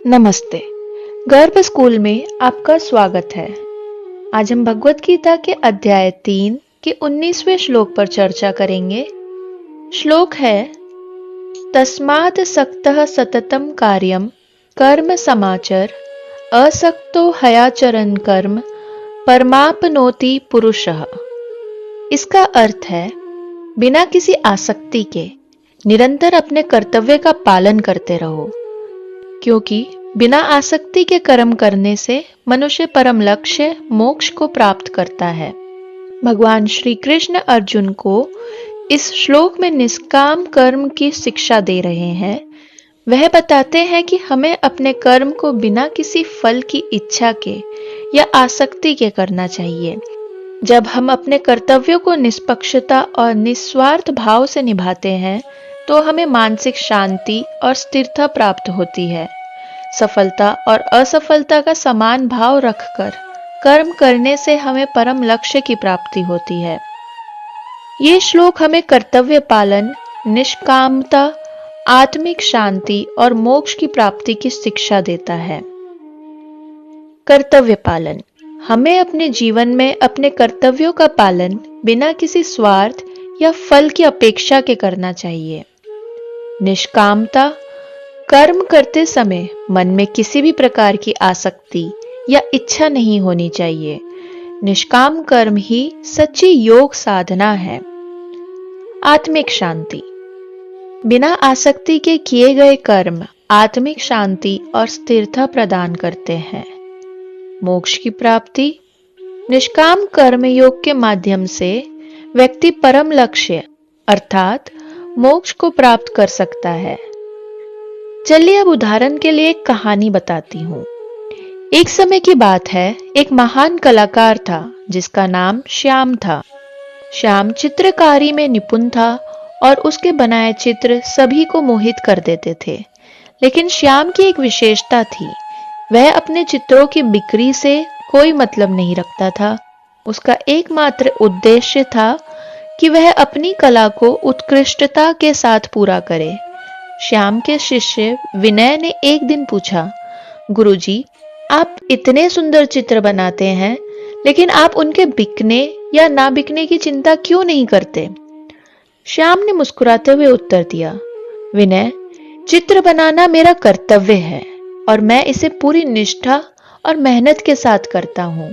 नमस्ते। गर्भ स्कूल में आपका स्वागत है। आज हम भगवत गीता के अध्याय 3 के 19वें श्लोक पर चर्चा करेंगे। श्लोक है, तस्मात् सक्तः सततं कार्यं कर्म समाचर असक्तो हयाचरन् कर्म परमाप्नोति पुरुषः। इसका अर्थ है, बिना किसी आसक्ति के निरंतर अपने कर्तव्य का पालन करते रहो, क्योंकि बिना आसक्ति के कर्म करने से मनुष्य परम लक्ष्य मोक्ष को प्राप्त करता है। भगवान श्री कृष्ण अर्जुन को इस श्लोक में निष्काम कर्म की शिक्षा दे रहे हैं। वह बताते हैं कि हमें अपने कर्म को बिना किसी फल की इच्छा के या आसक्ति के करना चाहिए। जब हम अपने कर्तव्यों को निष्पक्षता और निस्वार्थ भाव से निभाते हैं तो हमें मानसिक शांति और स्थिरता प्राप्त होती है। सफलता और असफलता का समान भाव रखकर कर्म करने से हमें परम लक्ष्य की प्राप्ति होती है। ये श्लोक हमें कर्तव्य पालन, निष्कामता, आत्मिक शांति और मोक्ष की प्राप्ति की शिक्षा देता है। कर्तव्य पालन, हमें अपने जीवन में अपने कर्तव्यों का पालन बिना किसी स्वार्थ या फल की अपेक्षा के करना चाहिए। निष्कामता, कर्म करते समय मन में किसी भी प्रकार की आसक्ति या इच्छा नहीं होनी चाहिए। निष्काम कर्म ही सच्ची योग साधना है। आत्मिक शांति, बिना आसक्ति के किए गए कर्म आत्मिक शांति और स्थिरता प्रदान करते हैं। मोक्ष की प्राप्ति, निष्काम कर्म योग के माध्यम से व्यक्ति परम लक्ष्य अर्थात मोक्ष को प्राप्त कर सकता है। चलिए अब उदाहरण के लिए एक कहानी बताती हूँ। एक समय की बात है, एक महान कलाकार था जिसका नाम श्याम था। श्याम चित्रकारी में निपुण था और उसके बनाए चित्र सभी को मोहित कर देते थे। लेकिन श्याम की एक विशेषता थी, वह अपने चित्रों की बिक्री से कोई मतलब नहीं रखता था। उसका एकमात्र उद्देश्य था कि वह अपनी कला को उत्कृष्टता के साथ पूरा करे। श्याम के शिष्य विनय ने एक दिन पूछा, गुरुजी, आप इतने सुंदर चित्र बनाते हैं, लेकिन आप उनके बिकने या ना बिकने की चिंता क्यों नहीं करते? श्याम ने मुस्कुराते हुए उत्तर दिया, विनय, चित्र बनाना मेरा कर्तव्य है और मैं इसे पूरी निष्ठा और मेहनत के साथ करता हूं।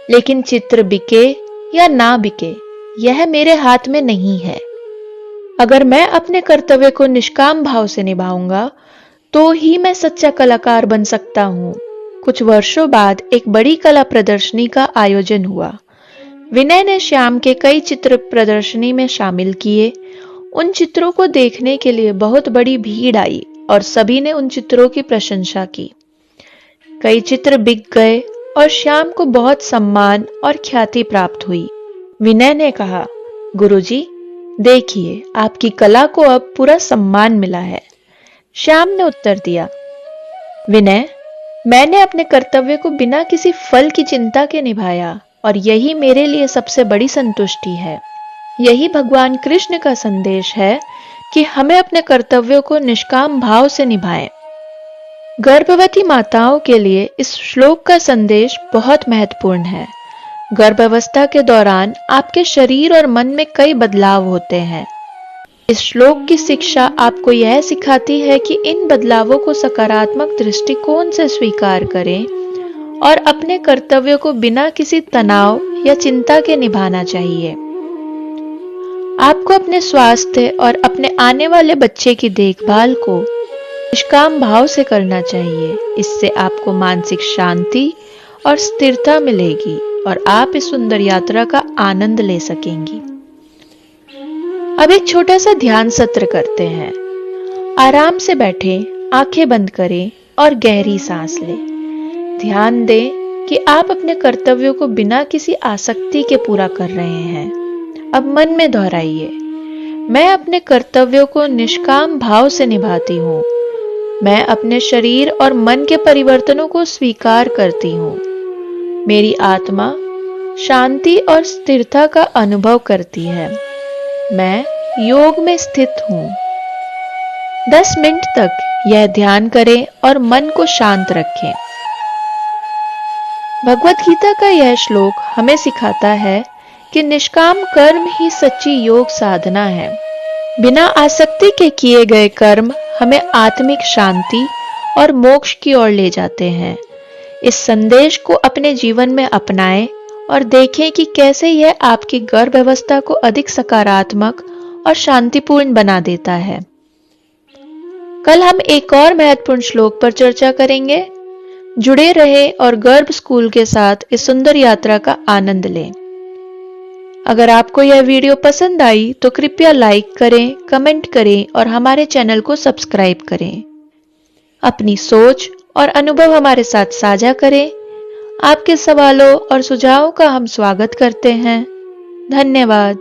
लेकिन चित्र बिके या ना बिके, यह मेरे हाथ में नहीं है। अगर मैं अपने कर्तव्य को निष्काम भाव से निभाऊंगा तो ही मैं सच्चा कलाकार बन सकता हूं। कुछ वर्षों बाद एक बड़ी कला प्रदर्शनी का आयोजन हुआ। विनय ने श्याम के कई चित्र प्रदर्शनी में शामिल किए। उन चित्रों को देखने के लिए बहुत बड़ी भीड़ आई और सभी ने उन चित्रों की प्रशंसा की। कई चित्र बिक गए और श्याम को बहुत सम्मान और ख्याति प्राप्त हुई। विनय ने कहा, गुरुजी, देखिए, आपकी कला को अब पूरा सम्मान मिला है। श्याम ने उत्तर दिया, विनय, मैंने अपने कर्तव्य को बिना किसी फल की चिंता के निभाया और यही मेरे लिए सबसे बड़ी संतुष्टि है। यही भगवान कृष्ण का संदेश है कि हमें अपने कर्तव्यों को निष्काम भाव से निभाएं। गर्भवती माताओं के लिए इस श्लोक का संदेश बहुत महत्वपूर्ण है। गर्भावस्था के दौरान आपके शरीर और मन में कई बदलाव होते हैं। इस श्लोक की शिक्षा आपको यह सिखाती है कि इन बदलावों को सकारात्मक दृष्टिकोण से स्वीकार करें और अपने कर्तव्यों को बिना किसी तनाव या चिंता के निभाना चाहिए। आपको अपने स्वास्थ्य और अपने आने वाले बच्चे की देखभाल को निष्काम भाव से करना चाहिए। इससे आपको मानसिक शांति और स्थिरता मिलेगी और आप इस सुंदर यात्रा का आनंद ले सकेंगी। अब एक छोटा सा ध्यान सत्र करते हैं। आराम से बैठें, आंखें बंद करें और गहरी सांस लें। ध्यान दें कि आप अपने कर्तव्यों को बिना किसी आसक्ति के पूरा कर रहे हैं। अब मन में दोहराइए, मैं अपने कर्तव्यों को निष्काम भाव से निभाती हूँ। मैं अपने शरीर और मन के परिवर्तनों को स्वीकार करती हूँ। मेरी आत्मा शांति और स्थिरता का अनुभव करती है। मैं योग में स्थित हूँ। 10 मिनट तक यह ध्यान करें और मन को शांत रखें। भगवत गीता का यह श्लोक हमें सिखाता है कि निष्काम कर्म ही सच्ची योग साधना है। बिना आसक्ति के किए गए कर्म हमें आत्मिक शांति और मोक्ष की ओर ले जाते हैं। इस संदेश को अपने जीवन में अपनाएं और देखें कि कैसे यह आपकी गर्भ अवस्था को अधिक सकारात्मक और शांतिपूर्ण बना देता है। कल हम एक और महत्वपूर्ण श्लोक पर चर्चा करेंगे। जुड़े रहे और गर्भ स्कूल के साथ इस सुंदर यात्रा का आनंद लें। अगर आपको यह वीडियो पसंद आई तो कृपया लाइक करें, कमेंट करें और हमारे चैनल को सब्सक्राइब करें। अपनी सोच और अनुभव हमारे साथ साझा करें। आपके सवालों और सुझावों का हम स्वागत करते हैं। धन्यवाद।